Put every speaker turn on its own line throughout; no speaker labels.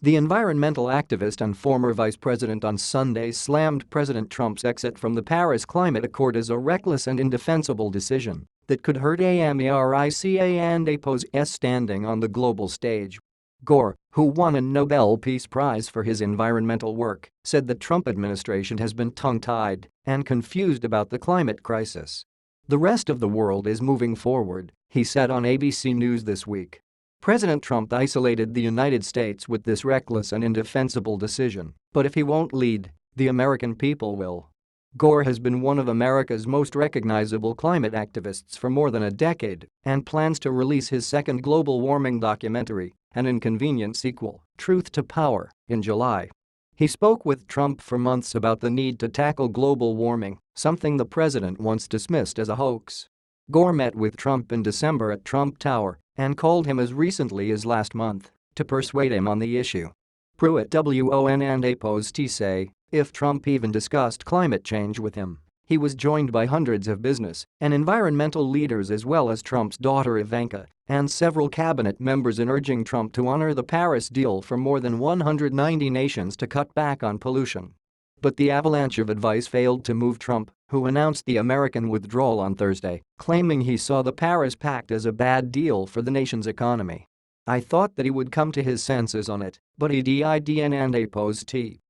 The environmental activist and former vice president on Sunday slammed President Trump's exit from the Paris Climate Accord as a reckless and indefensible decision that could hurt America and APO's standing on the global stage. Gore, who won a Nobel Peace Prize for his environmental work, said the Trump administration has been tongue-tied and confused about the climate crisis. "The rest of the world is moving forward," he said on ABC News this week. President Trump isolated the United States with this reckless and indefensible decision, but if he won't lead, the American people will. Gore has been one of America's most recognizable climate activists for more than a decade and plans to release his second global warming documentary, an inconvenient sequel, Truth to Power, in July. He spoke with Trump for months about the need to tackle global warming, something the president once dismissed as a hoax. Gore met with Trump in December at Trump Tower and called him as recently as last month to persuade him on the issue. Pruitt WON and APO's say, if Trump even discussed climate change with him, he was joined by hundreds of business and environmental leaders as well as Trump's daughter Ivanka and several cabinet members in urging Trump to honor the Paris deal for more than 190 nations to cut back on pollution. But the avalanche of advice failed to move Trump, who announced the American withdrawal on Thursday, claiming he saw the Paris Pact as a bad deal for the nation's economy. "I thought that he would come to his senses on it, but he didn't," and APO's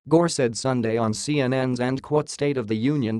Gore said Sunday on CNN's State of the Union.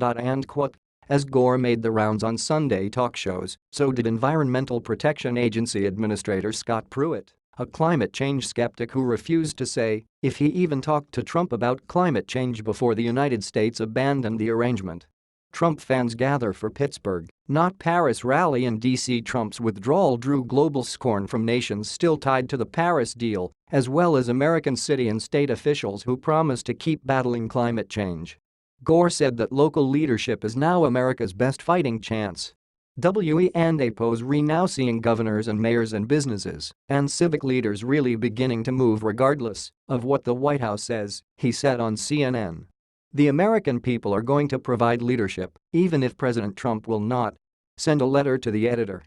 As Gore made the rounds on Sunday talk shows, so did Environmental Protection Agency Administrator Scott Pruitt, a climate change skeptic who refused to say if he even talked to Trump about climate change before the United States abandoned the arrangement. Trump fans gather for Pittsburgh, not Paris rally in D.C. Trump's withdrawal drew global scorn from nations still tied to the Paris deal, as well as American city and state officials who promised to keep battling climate change. Gore said that local leadership is now America's best fighting chance. And APO's now seeing governors and mayors and businesses and civic leaders really beginning to move regardless of what the White House says, he said on CNN. The American people are going to provide leadership, even if President Trump will not. Send a letter to the editor